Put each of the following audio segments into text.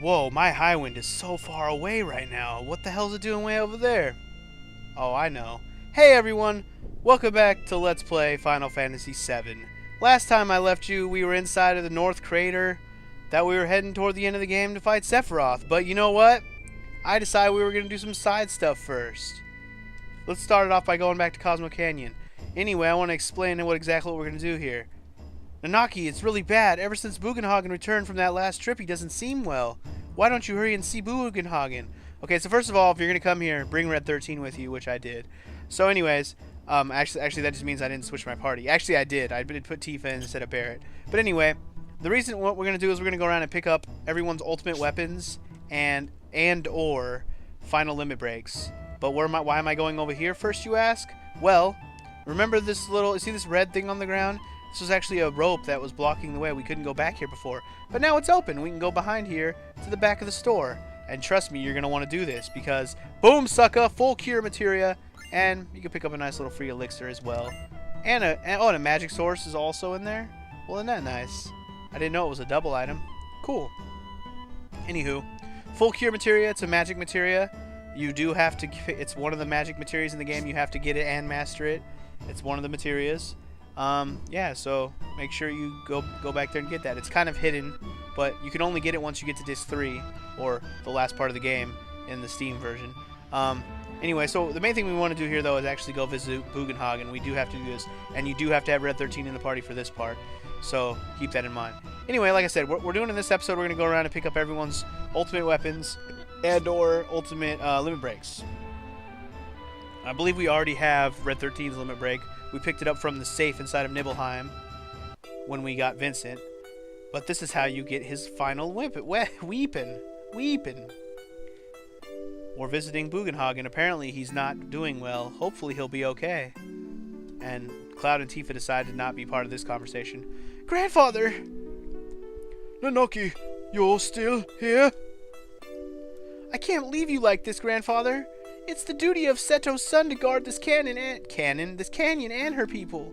Whoa, my high wind is so far away right now. What the hell's it doing way over there? Oh, I know. Hey everyone, welcome back to Let's Play Final Fantasy VII. Last time I left you, we were inside of the North Crater, that we were heading toward the end of the game to fight Sephiroth. But you know what? I decided we were going to do some side stuff first. Let's start it off by going back to Cosmo Canyon. Anyway, I want to explain what we're going to do here. Nanaki, it's really bad. Ever since Bugenhagen returned from that last trip, he doesn't seem well. Why don't you hurry and see Bugenhagen? Okay, so first of all, if you're going to come here, bring Red 13 with you, which I did. So anyways, actually that just means I didn't switch my party. Actually, I did. I did put Tifa in instead of Barret. But anyway, the reason what we're going to do is we're going to go around and pick up everyone's ultimate weapons and or final limit breaks. But why am I going over here first, you ask? Well, remember this see this red thing on the ground? This was actually a rope that was blocking the way. We couldn't go back here before. But now it's open. We can go behind here to the back of the store. And trust me, you're going to want to do this because, boom, sucker, full cure materia. And you can pick up a nice little free elixir as well. And a magic source is also in there. Well, isn't that nice? I didn't know it was a double item. Cool. Anywho, full cure materia, it's a magic materia. You do have to, it's one of the magic materias in the game. You have to get it and master it. It's one of the materias. Yeah, so make sure you go back there and get that. It's kind of hidden, but you can only get it once you get to disc 3, or the last part of the game in the Steam version. Anyway, so the main thing we want to do here, though, is actually go visit Bugenhagen. We do have to do this, and you do have to have Red 13 in the party for this part, so keep that in mind. Anyway, like I said, what we're doing in this episode, we're going to go around and pick up everyone's ultimate weapons and or ultimate limit breaks. I believe we already have Red 13's limit break. We picked it up from the safe inside of Nibelheim when we got Vincent. But this is how you get his final weapon. We're visiting Bugenhagen. Apparently he's not doing well. Hopefully he'll be okay. And Cloud and Tifa decide to not be part of this conversation. Grandfather! Nanaki, you're still here? I can't leave you like this, Grandfather. It's the duty of Seto's son to guard this canyon and her people.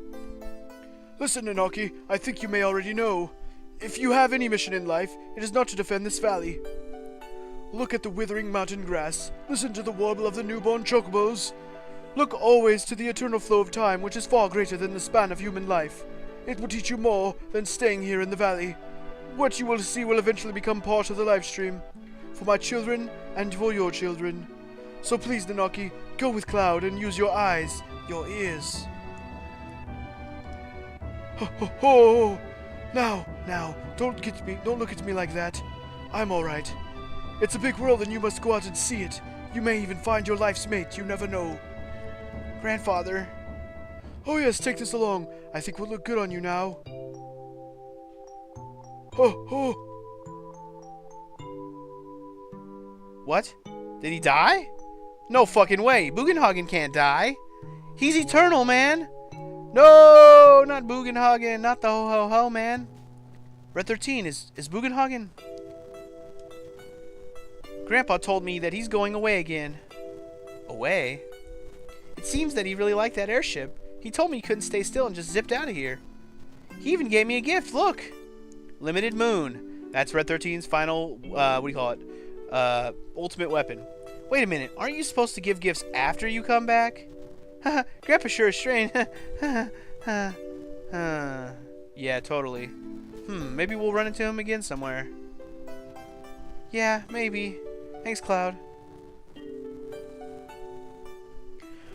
Listen, Nanaki, I think you may already know. If you have any mission in life, it is not to defend this valley. Look at the withering mountain grass. Listen to the warble of the newborn chocobos. Look always to the eternal flow of time, which is far greater than the span of human life. It will teach you more than staying here in the valley. What you will see will eventually become part of the live stream. For my children and for your children. So please, Nanaki, go with Cloud and use your eyes, your ears. Ho ho ho! Now, don't look at me like that. I'm alright. It's a big world and you must go out and see it. You may even find your life's mate, you never know. Grandfather. Oh yes, take this along. I think we'll look good on you now. Ho ho! What? Did he die? No fucking way. Bugenhagen can't die. He's eternal, man. No, not Bugenhagen. Not the ho-ho-ho, man. Red 13, is Bugenhagen? Grandpa told me that he's going away again. Away? It seems that he really liked that airship. He told me he couldn't stay still and just zipped out of here. He even gave me a gift. Look. Limited Moon. That's Red 13's final, what do you call it? Ultimate weapon. Wait a minute, aren't you supposed to give gifts after you come back? Haha, Grandpa sure is strange. Yeah, totally. Maybe we'll run into him again somewhere. Yeah, maybe. Thanks, Cloud.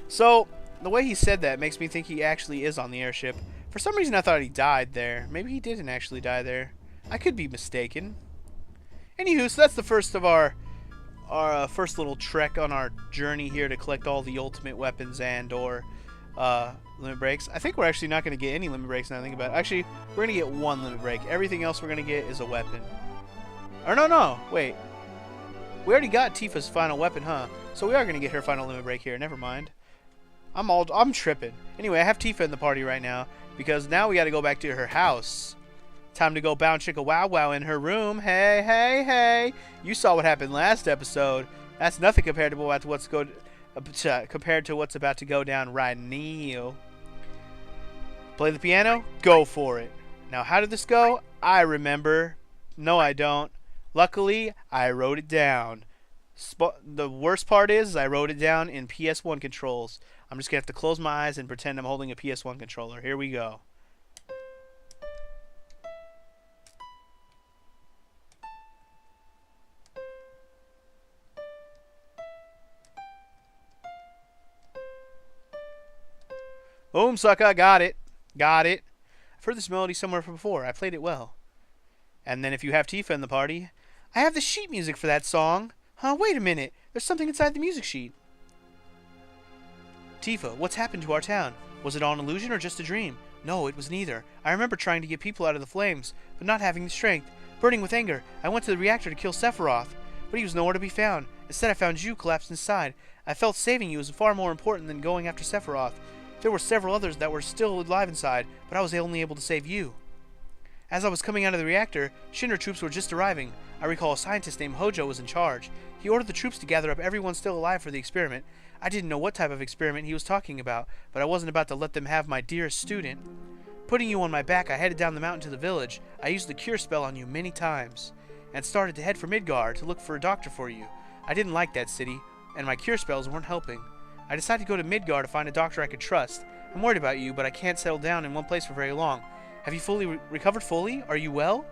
So, the way he said that makes me think he actually is on the airship. For some reason I thought he died there. Maybe he didn't actually die there. I could be mistaken. Anywho, so that's the first of our first little trek on our journey here to collect all the ultimate weapons and or limit breaks. I think we're actually not going to get any limit breaks now I think about it. Actually, we're going to get one limit break. Everything else we're going to get is a weapon. Or no, wait. We already got Tifa's final weapon, huh? So we are going to get her final limit break here. Never mind. I'm tripping. Anyway, I have Tifa in the party right now because now we got to go back to her house. Time to go bound chicka wow wow in her room. Hey. You saw what happened last episode. That's nothing compared to what's about to go down right now. Play the piano? Go for it. Now, how did this go? I remember. No, I don't. Luckily, I wrote it down. The worst part is I wrote it down in PS1 controls. I'm just going to have to close my eyes and pretend I'm holding a PS1 controller. Here we go. Boom, sucker. Got it. Got it. I've heard this melody somewhere before. I played it well. And then if you have Tifa in the party, I have the sheet music for that song. Huh, wait a minute. There's something inside the music sheet. Tifa, what's happened to our town? Was it all an illusion or just a dream? No, it was neither. I remember trying to get people out of the flames, but not having the strength. Burning with anger, I went to the reactor to kill Sephiroth, but he was nowhere to be found. Instead, I found you collapsed inside. I felt saving you was far more important than going after Sephiroth. There were several others that were still alive inside, but I was only able to save you. As I was coming out of the reactor, Shinra troops were just arriving. I recall a scientist named Hojo was in charge. He ordered the troops to gather up everyone still alive for the experiment. I didn't know what type of experiment he was talking about, but I wasn't about to let them have my dearest student. Putting you on my back, I headed down the mountain to the village. I used the cure spell on you many times, and started to head for Midgar to look for a doctor for you. I didn't like that city, and my cure spells weren't helping. I decided to go to Midgar to find a doctor I could trust. I'm worried about you, but I can't settle down in one place for very long. Have you fully recovered fully? Are you well?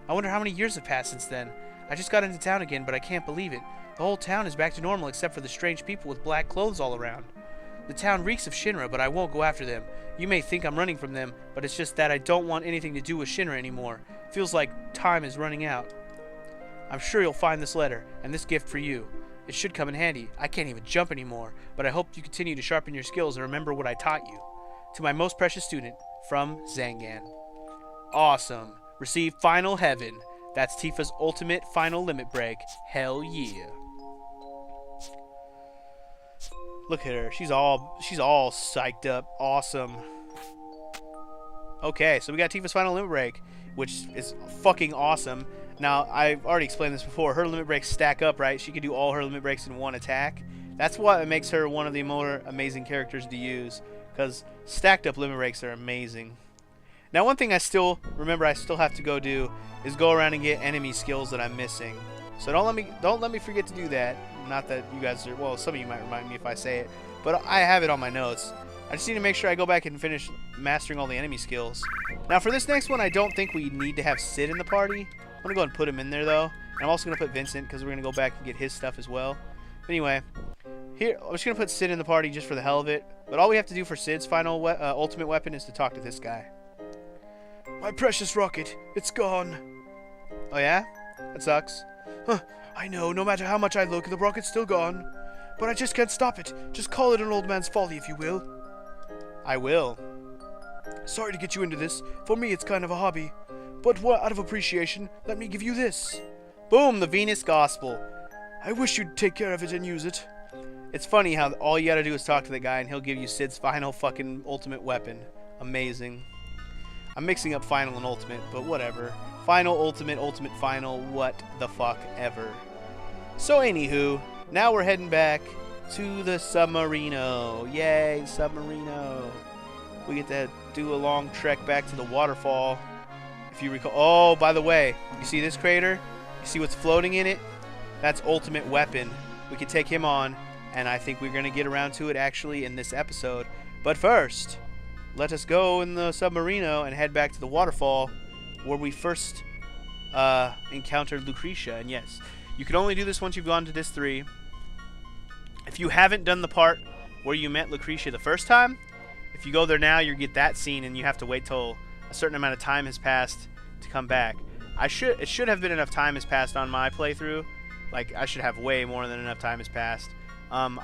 I wonder how many years have passed since then. I just got into town again, but I can't believe it. The whole town is back to normal except for the strange people with black clothes all around. The town reeks of Shinra, but I won't go after them. You may think I'm running from them, but it's just that I don't want anything to do with Shinra anymore. Feels like time is running out. I'm sure you'll find this letter, and this gift for you. It should come in handy. I can't even jump anymore, but I hope you continue to sharpen your skills and remember what I taught you. To my most precious student, from Zangan. Awesome. Receive Final Heaven. That's Tifa's ultimate final limit break. Hell yeah. Look at her. She's all psyched up. Awesome. Okay, so we got Tifa's final limit break, which is fucking awesome. Now, I've already explained this before. Her limit breaks stack up, right? She can do all her limit breaks in one attack. That's what makes her one of the more amazing characters to use, because stacked up limit breaks are amazing. Now, one thing I still have to go do is go around and get enemy skills that I'm missing. So don't let me forget to do that. Not that you guys are, well, some of you might remind me if I say it, but I have it on my notes. I just need to make sure I go back and finish mastering all the enemy skills. Now, for this next one, I don't think we need to have Sid in the party. I'm gonna go ahead and put him in there though. And I'm also gonna put Vincent because we're gonna go back and get his stuff as well. But anyway, here I'm just gonna put Sid in the party just for the hell of it. But all we have to do for Sid's final ultimate weapon is to talk to this guy. My precious rocket, it's gone. Oh yeah? That sucks. Huh, I know, no matter how much I look, the rocket's still gone. But I just can't stop it. Just call it an old man's folly, if you will. I will. Sorry to get you into this. For me, it's kind of a hobby. But out of appreciation, let me give you this. Boom, the Venus Gospel. I wish you'd take care of it and use it. It's funny how all you gotta do is talk to the guy and he'll give you Sid's final fucking ultimate weapon. Amazing. I'm mixing up final and ultimate, but whatever. Final, ultimate, ultimate, final, what the fuck ever. So anywho, now we're heading back to the Submarino. Yay, Submarino. We get to do a long trek back to the waterfall. If you recall, oh, by the way, you see this crater? You see what's floating in it? That's ultimate weapon. We can take him on, and I think we're going to get around to it actually in this episode. But first, let us go in the Submarino and head back to the waterfall where we first encountered Lucretia. And yes, you can only do this once you've gone to Disc 3. If you haven't done the part where you met Lucretia the first time, if you go there now, you get that scene and you have to wait till a certain amount of time has passed to come back. It should have been enough time has passed on my playthrough. Like, I should have way more than enough time has passed. And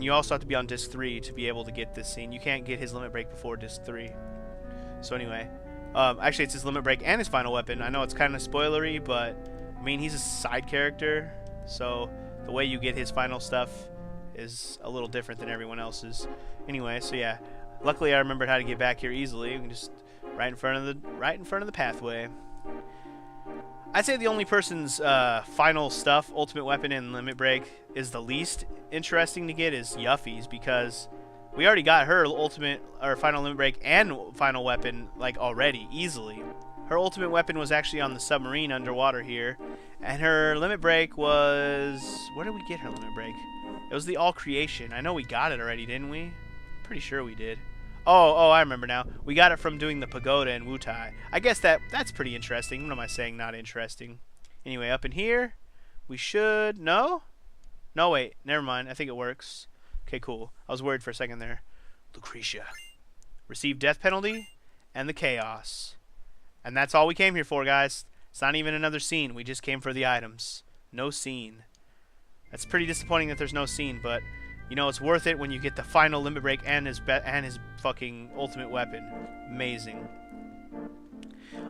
you also have to be on Disc 3 to be able to get this scene. You can't get his limit break before Disc 3. So anyway, actually it's his limit break and his final weapon. I know it's kind of spoilery, but I mean, he's a side character, so the way you get his final stuff is a little different than everyone else's. Anyway, so yeah, luckily I remembered how to get back here easily. We can just right in front of the pathway. I'd say the only person's final stuff, ultimate weapon and limit break, is the least interesting to get is Yuffie's, because we already got her ultimate or final limit break and final weapon like already easily. Her ultimate weapon was actually on the submarine underwater here. And her limit break was... Where did we get her limit break? It was the All Creation. I know we got it already, didn't we? Pretty sure we did. Oh, I remember now. We got it from doing the pagoda in Wutai. I guess that's pretty interesting. What am I saying not interesting? Anyway, up in here, we should... No? No, wait. Never mind. I think it works. Okay, cool. I was worried for a second there. Lucretia. Receive death penalty and the chaos. And that's all we came here for, guys. It's not even another scene. We just came for the items. No scene. That's pretty disappointing that there's no scene, but... You know, it's worth it when you get the final limit break and his fucking ultimate weapon. Amazing.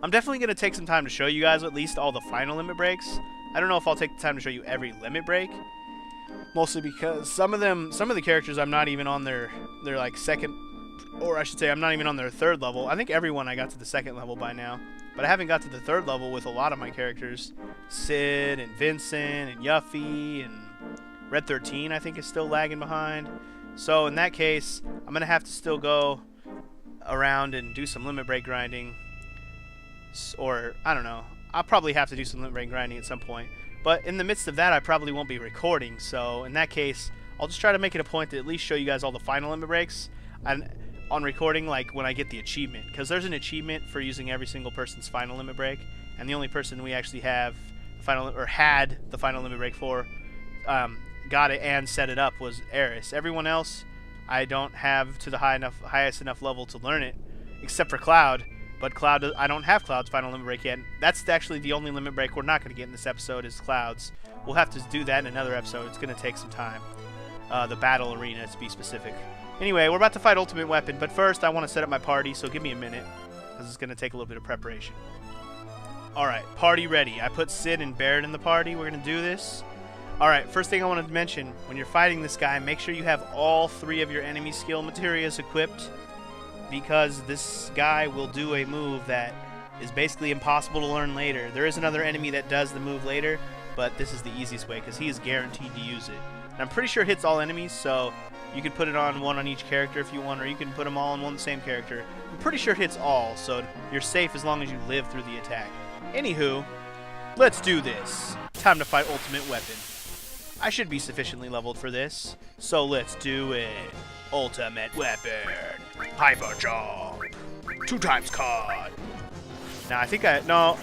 I'm definitely going to take some time to show you guys at least all the final limit breaks. I don't know if I'll take the time to show you every limit break. Mostly because some of the characters I'm not even on their like second, or I should say I'm not even on their third level. I think everyone I got to the second level by now. But I haven't got to the third level with a lot of my characters. Sid and Vincent and Yuffie and... Red 13, I think, is still lagging behind. So, in that case, I'm going to have to still go around and do some limit break grinding. Or, I don't know. I'll probably have to do some limit break grinding at some point. But in the midst of that, I probably won't be recording. So, in that case, I'll just try to make it a point to at least show you guys all the final limit breaks and on recording, like, when I get the achievement. Because there's an achievement for using every single person's final limit break. And the only person we actually have the final, or had the final limit break for... got it and set it up was Eris. Everyone else I don't have to the highest enough level to learn it, except for Cloud. But Cloud, I don't have Cloud's final limit break yet. That's actually the only limit break we're not going to get in this episode is Cloud's. We'll have to do that in another episode. It's going to take some time. The battle arena, to be specific. Anyway, we're about to fight Ultimate Weapon, but first I want to set up my party, so give me a minute, because it's going to take a little bit of preparation. Alright, party ready. I put Sid and Barrett in the party. We're going to do this. Alright, first thing I want to mention, when you're fighting this guy, make sure you have all 3 of your enemy skill materias equipped, because this guy will do a move that is basically impossible to learn later. There is another enemy that does the move later, but this is the easiest way, because he is guaranteed to use it. And I'm pretty sure it hits all enemies, so you can put it on one on each character if you want, or you can put them all on one same character. I'm pretty sure it hits all, so you're safe as long as you live through the attack. Anywho, let's do this. Time to fight Ultimate Weapon. I should be sufficiently leveled for this, so let's do it. Ultimate Weapon. Hyper Jump. 2 times cut. Now, I think no,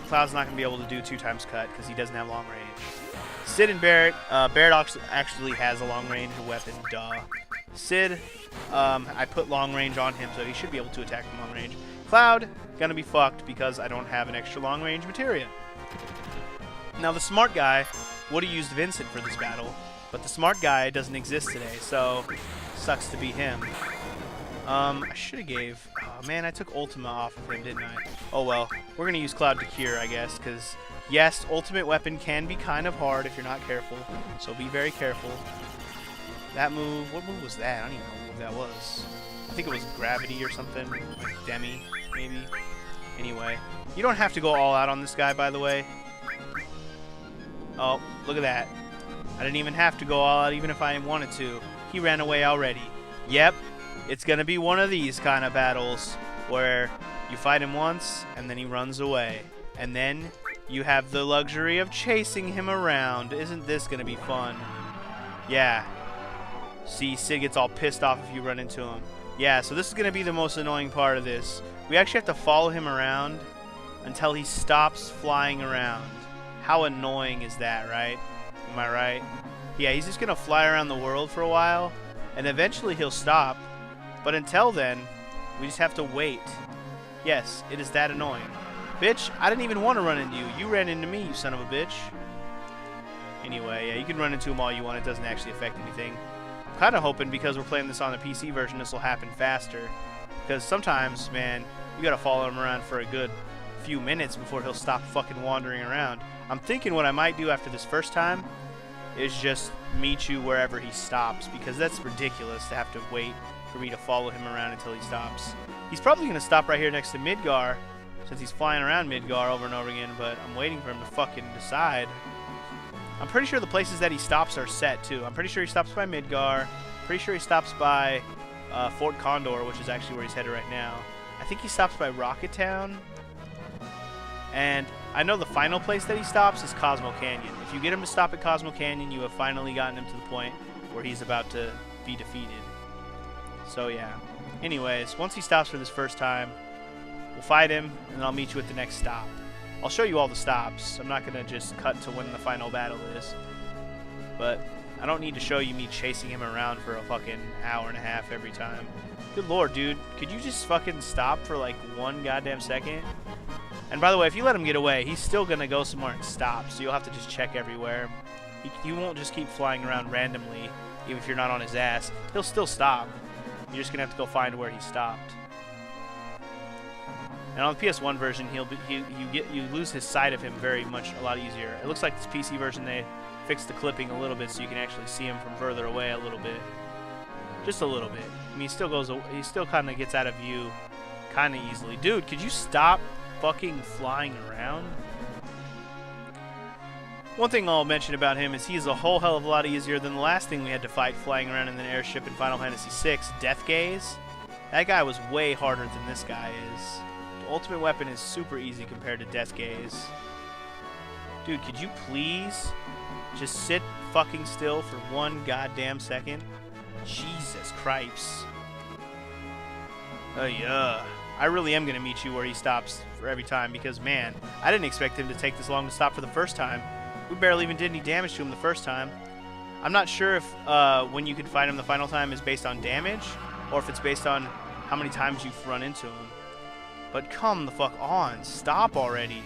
Cloud's not going to be able to do 2 times cut because he doesn't have long range. Sid and Barrett. Barrett actually has a long range weapon, duh. Sid, I put long range on him, so he should be able to attack from long range. Cloud, gonna be fucked because I don't have an extra long range materia. Now, the smart guy would have used Vincent for this battle, but the smart guy doesn't exist today, so sucks to be him. I should have gave... Oh, man, I took Ultima off of him, didn't I? Oh, well. We're going to use Cloud to cure, I guess, because, yes, Ultimate Weapon can be kind of hard if you're not careful, so be very careful. That move... What move was that? I don't even know what move that was. I think it was Gravity or something. Like Demi, maybe. Anyway. You don't have to go all out on this guy, by the way. Oh, look at that. I didn't even have to go all out even if I wanted to. He ran away already. Yep. It's going to be one of these kind of battles where you fight him once and then he runs away. And then you have the luxury of chasing him around. Isn't this going to be fun? Yeah. See, Sid gets all pissed off if you run into him. Yeah, so this is going to be the most annoying part of this. We actually have to follow him around until he stops flying around. How annoying is that, right? Am I right? Yeah, he's just going to fly around the world for a while, and eventually he'll stop. But until then, we just have to wait. Yes, it is that annoying. Bitch, I didn't even want to run into you. You ran into me, you son of a bitch. Anyway, yeah, you can run into him all you want. It doesn't actually affect anything. I'm kind of hoping because we're playing this on the PC version, this will happen faster. Because sometimes, man, you got to follow him around for a good few minutes before he'll stop fucking wandering around. I'm thinking what I might do after this first time is just meet you wherever he stops, because that's ridiculous to have to wait for me to follow him around until he stops. He's probably going to stop right here next to Midgar, since he's flying around Midgar over and over again, but I'm waiting for him to fucking decide. I'm pretty sure the places that he stops are set, too. I'm pretty sure he stops by Midgar. Pretty sure he stops by Fort Condor, which is actually where he's headed right now. I think he stops by Rocket Town. And I know the final place that he stops is Cosmo Canyon. If you get him to stop at Cosmo Canyon, you have finally gotten him to the point where he's about to be defeated. So yeah. Anyways, once he stops for this first time, we'll fight him, and then I'll meet you at the next stop. I'll show you all the stops. I'm not going to just cut to when the final battle is. But I don't need to show you me chasing him around for a fucking hour and a half every time. Good lord, dude. Could you just fucking stop for like 1 goddamn second? And by the way, if you let him get away, he's still going to go somewhere and stop. So you'll have to just check everywhere. He won't just keep flying around randomly, even if you're not on his ass. He'll still stop. You're just going to have to go find where he stopped. And on the PS1 version, you lose his sight of him very much a lot easier. It looks like this PC version, they fixed the clipping a little bit so you can actually see him from further away a little bit. Just a little bit. I mean, he still kind of gets out of view kind of easily. Dude, could you stop fucking flying around? One thing I'll mention about him is he's a whole hell of a lot easier than the last thing we had to fight flying around in an airship in Final Fantasy VI, Death Gaze. That guy was way harder than this guy is. The ultimate weapon is super easy compared to Death Gaze. Dude, could you please just sit fucking still for 1 goddamn second? Jesus Christ. Oh yeah. I really am going to meet you where he stops for every time because, man, I didn't expect him to take this long to stop for the first time. We barely even did any damage to him the first time. I'm not sure if when you can fight him the final time is based on damage or if it's based on how many times you've run into him. But come the fuck on. Stop already.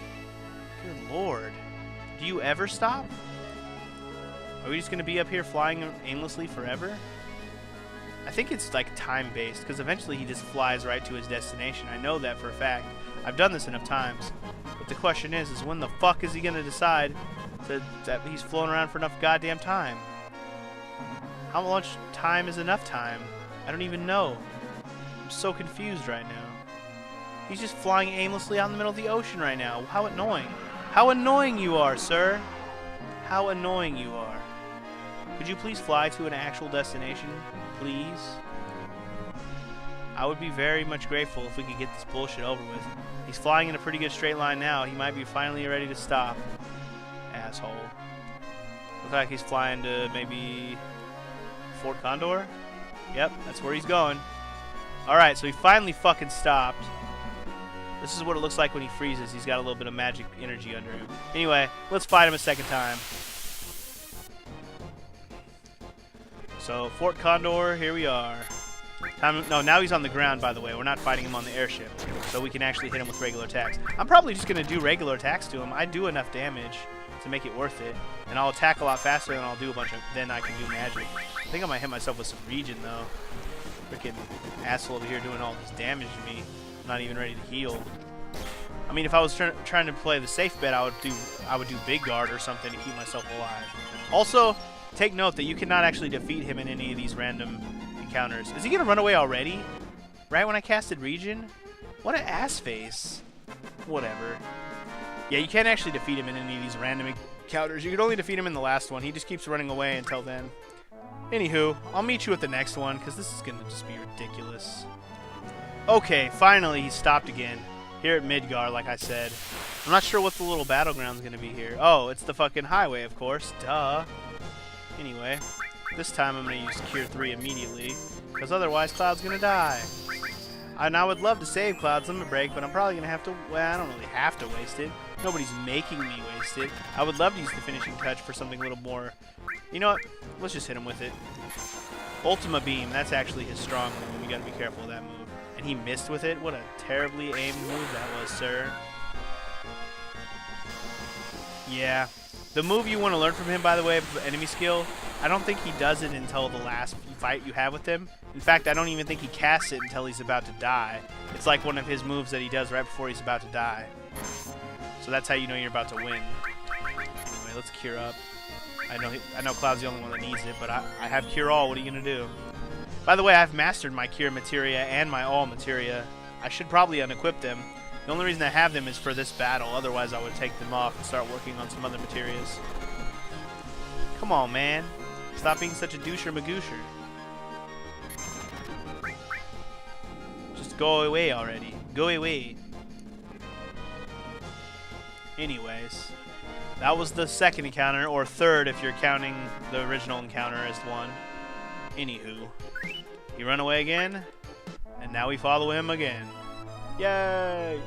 Good lord. Do you ever stop? Are we just going to be up here flying aimlessly forever? I think it's like time-based, because eventually he just flies right to his destination. I know that for a fact. I've done this enough times. But the question is when the fuck is he going to decide that he's flown around for enough goddamn time? How much time is enough time? I don't even know. I'm so confused right now. He's just flying aimlessly out in the middle of the ocean right now. How annoying. How annoying you are, sir. How annoying you are. Could you please fly to an actual destination? Please? I would be very much grateful if we could get this bullshit over with. He's flying in a pretty good straight line now. He might be finally ready to stop. Asshole. Looks like he's flying to maybe Fort Condor? Yep, that's where he's going. Alright, so he finally fucking stopped. This is what it looks like when he freezes. He's got a little bit of magic energy under him. Anyway, let's fight him a second time. So, Fort Condor, here we are. No, now he's on the ground, by the way. We're not fighting him on the airship. So we can actually hit him with regular attacks. I'm probably just going to do regular attacks to him. I do enough damage to make it worth it. And I'll attack a lot faster than I'll do a bunch of... Then I can do magic. I think I might hit myself with some regen, though. Freaking asshole over here doing all this damage to me. I'm not even ready to heal. I mean, if I was trying to play the safe bet, I would do Big Guard or something to keep myself alive. Also... take note that you cannot actually defeat him in any of these random encounters. Is he going to run away already? Right when I casted Regen? What an ass face. Whatever. Yeah, you can't actually defeat him in any of these random encounters. You could only defeat him in the last one. He just keeps running away until then. Anywho, I'll meet you at the next one, because this is going to just be ridiculous. Okay, finally he stopped again. Here at Midgar, like I said. I'm not sure what the little battleground's going to be here. Oh, it's the fucking highway, of course. Duh. Anyway, this time I'm going to use Cure 3 immediately, because otherwise Cloud's going to die. And I would love to save Cloud's Limit Break, but I'm probably going to have to... Well, I don't really have to waste it. Nobody's making me waste it. I would love to use the finishing touch for something a little more... You know what? Let's just hit him with it. Ultima Beam, that's actually his strong move. You got to be careful of that move. And he missed with it? What a terribly aimed move that was, sir. Yeah. The move you want to learn from him, by the way, enemy skill, I don't think he does it until the last fight you have with him. In fact, I don't even think he casts it until he's about to die. It's like one of his moves that he does right before he's about to die. So that's how you know you're about to win. Anyway, let's cure up. I know Cloud's the only one that needs it, but I have Cure All. What are you going to do? By the way, I've mastered my Cure Materia and my All Materia. I should probably unequip them. The only reason I have them is for this battle. Otherwise, I would take them off and start working on some other materials. Come on, man. Stop being such a doucher magoosher. Just go away already. Go away. Anyways, that was the second encounter, or third if you're counting the original encounter as one. Anywho, he run away again, and now we follow him again. Yay!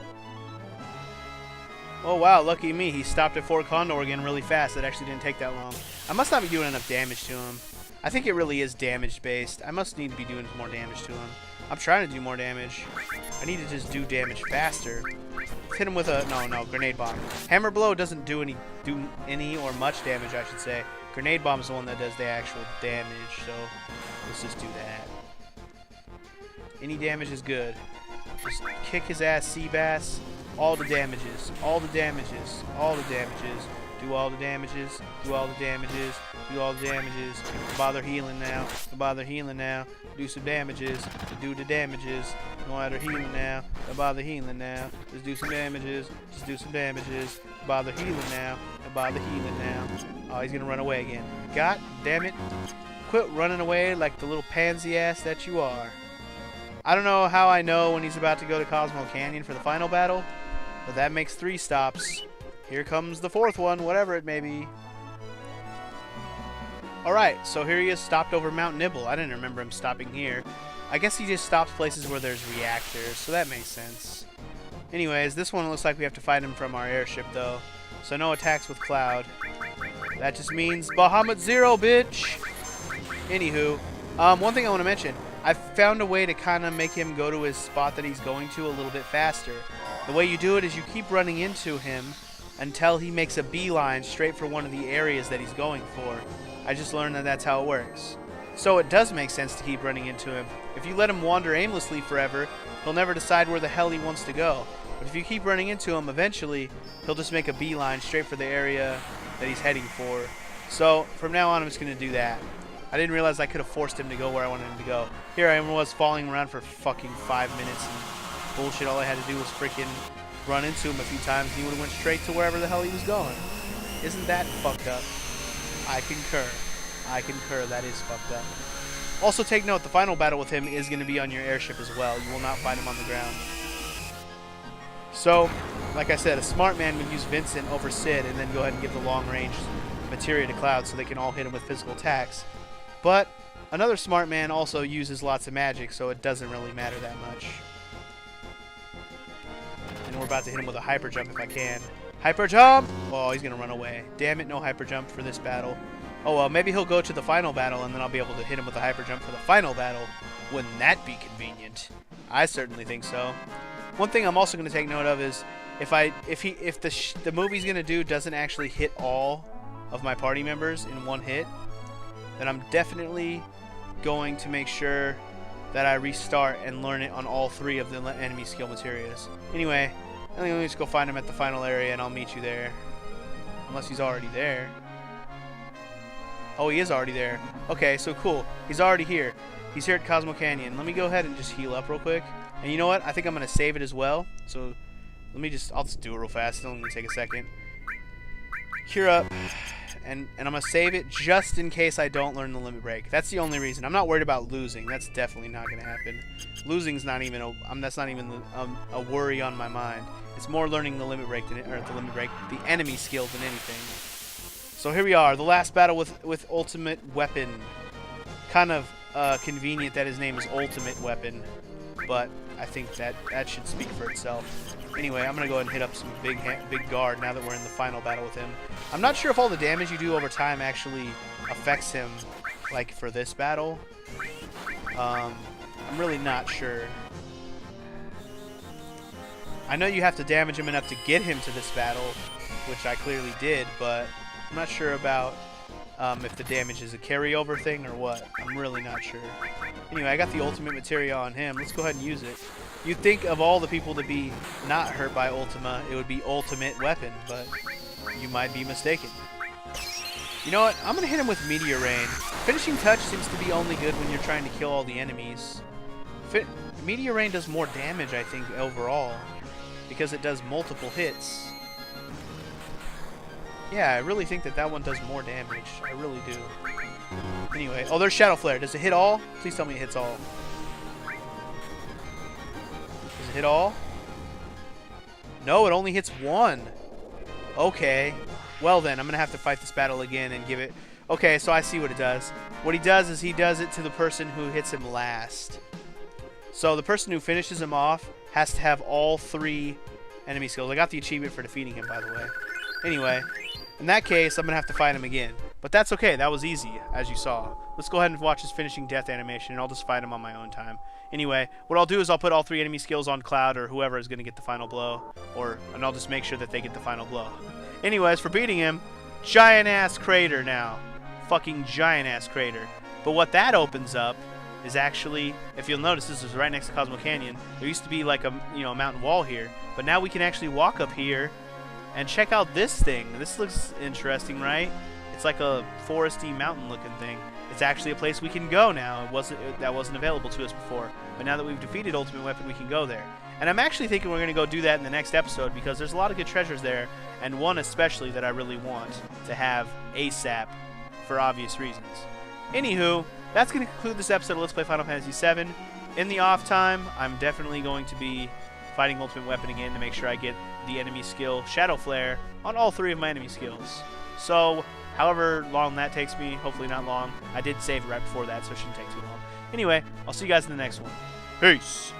Oh wow, lucky me, he stopped at Fort Condor again really fast. That actually didn't take that long. I must not be doing enough damage to him. I think it really is damage based. I must need to be doing more damage to him. I'm trying to do more damage. I need to just do damage faster. Let's hit him with a no grenade bomb. Hammer blow doesn't do any or much damage, I should say. Grenade bomb is the one that does the actual damage. So let's just do that. Any damage is good. Just kick his ass, Seabass. All the damages. All the damages. All the damages. Do all the damages. Do all the damages. Do all the damages. Don't bother healing now. Don't bother healing now. Do some damages. Do the damages. No bother healing now. Don't bother healing now. Just do some damages. Just do some damages. Don't bother healing now. Don't bother healing now. Oh, he's gonna run away again. God damn it. Quit running away like the little pansy ass that you are. I don't know how I know when he's about to go to Cosmo Canyon for the final battle, but that makes 3 stops. Here comes the 4th one, whatever it may be. Alright, so here he is stopped over Mount Nibble. I didn't remember him stopping here. I guess he just stops places where there's reactors, so that makes sense. Anyways, this one looks like we have to fight him from our airship, though. So no attacks with Cloud. That just means Bahamut 0, bitch! Anywho, one thing I want to mention. I've found a way to kind of make him go to his spot that he's going to a little bit faster. The way you do it is you keep running into him until he makes a beeline straight for one of the areas that he's going for. I just learned that that's how it works. So it does make sense to keep running into him. If you let him wander aimlessly forever, he'll never decide where the hell he wants to go. But if you keep running into him, eventually he'll just make a beeline straight for the area that he's heading for. So from now on, I'm just going to do that. I didn't realize I could have forced him to go where I wanted him to go. Here I was falling around for fucking 5 minutes and bullshit. All I had to do was freaking run into him a few times and he would have went straight to wherever the hell he was going. Isn't that fucked up? I concur. I concur. That is fucked up. Also take note, the final battle with him is going to be on your airship as well. You will not fight him on the ground. So, like I said, a smart man would use Vincent over Sid and then go ahead and give the long range materia to Cloud so they can all hit him with physical attacks. But another smart man also uses lots of magic, so it doesn't really matter that much. And we're about to hit him with a hyper jump if I can. Hyper jump! Oh, he's going to run away. Damn it, no hyper jump for this battle. Oh, well, maybe he'll go to the final battle, and then I'll be able to hit him with a hyper jump for the final battle. Wouldn't that be convenient? I certainly think so. One thing I'm also going to take note of is if the movie's going to do doesn't actually hit all of my party members in one hit, then I'm definitely going to make sure that I restart and learn it on all 3 of the enemy skill materias. Anyway, let me just go find him at the final area and I'll meet you there. Unless he's already there. Oh, he is already there. Okay, so cool. He's already here. He's here at Cosmo Canyon. Let me go ahead and just heal up real quick. And you know what? I think I'm going to save it as well. So I'll just do it real fast. It's only going to take a second. Cure up. And I'm going to save it just in case I don't learn the limit break. That's the only reason. I'm not worried about losing. That's definitely not going to happen. Losing's not even that's not even a worry on my mind. It's more learning the limit break the enemy skill than anything. So here we are, the last battle with Ultimate Weapon. Kind of convenient that his name is Ultimate Weapon, but I think that should speak for itself. Anyway, I'm going to go ahead and hit up some big guard now that we're in the final battle with him. I'm not sure if all the damage you do over time actually affects him, like for this battle. I'm really not sure. I know you have to damage him enough to get him to this battle, which I clearly did, but I'm not sure about if the damage is a carryover thing or what. I'm really not sure. Anyway, I got the ultimate materia on him. Let's go ahead and use it. You'd think of all the people to be not hurt by Ultima, it would be Ultimate Weapon, but you might be mistaken. You know what? I'm going to hit him with Meteor Rain. Finishing Touch seems to be only good when you're trying to kill all the enemies. Meteor Rain does more damage, I think, overall, because it does multiple hits. Yeah, I really think that one does more damage. I really do. Anyway, oh, there's Shadow Flare. Does it hit all? Please tell me it hits all. Does it hit all? No, it only hits 1. Okay. Well then, I'm going to have to fight this battle again and give it... Okay, so I see what it does. What he does is he does it to the person who hits him last. So the person who finishes him off has to have all 3 enemy skills. I got the achievement for defeating him, by the way. Anyway, in that case, I'm going to have to fight him again. But that's okay. That was easy, as you saw. Let's go ahead and watch his finishing death animation, and I'll just fight him on my own time. Anyway, what I'll do is I'll put all 3 enemy skills on Cloud or whoever is going to get the final blow. And I'll just make sure that they get the final blow. Anyways, for beating him, giant-ass crater now. Fucking giant-ass crater. But what that opens up is actually, if you'll notice, this is right next to Cosmo Canyon. There used to be like a mountain wall here, but now we can actually walk up here and check out this thing. This looks interesting, right? It's like a foresty mountain-looking thing. It's actually a place we can go now. That wasn't available to us before, but now that we've defeated Ultimate Weapon, we can go there. And I'm actually thinking we're going to go do that in the next episode because there's a lot of good treasures there, and one especially that I really want to have ASAP for obvious reasons. Anywho, that's going to conclude this episode of Let's Play Final Fantasy VII. In the off time, I'm definitely going to be fighting Ultimate Weapon again to make sure I get the enemy skill Shadow Flare on all 3 of my enemy skills. So, however long that takes me, hopefully not long. I did save right before that, so it shouldn't take too long. Anyway, I'll see you guys in the next one. Peace!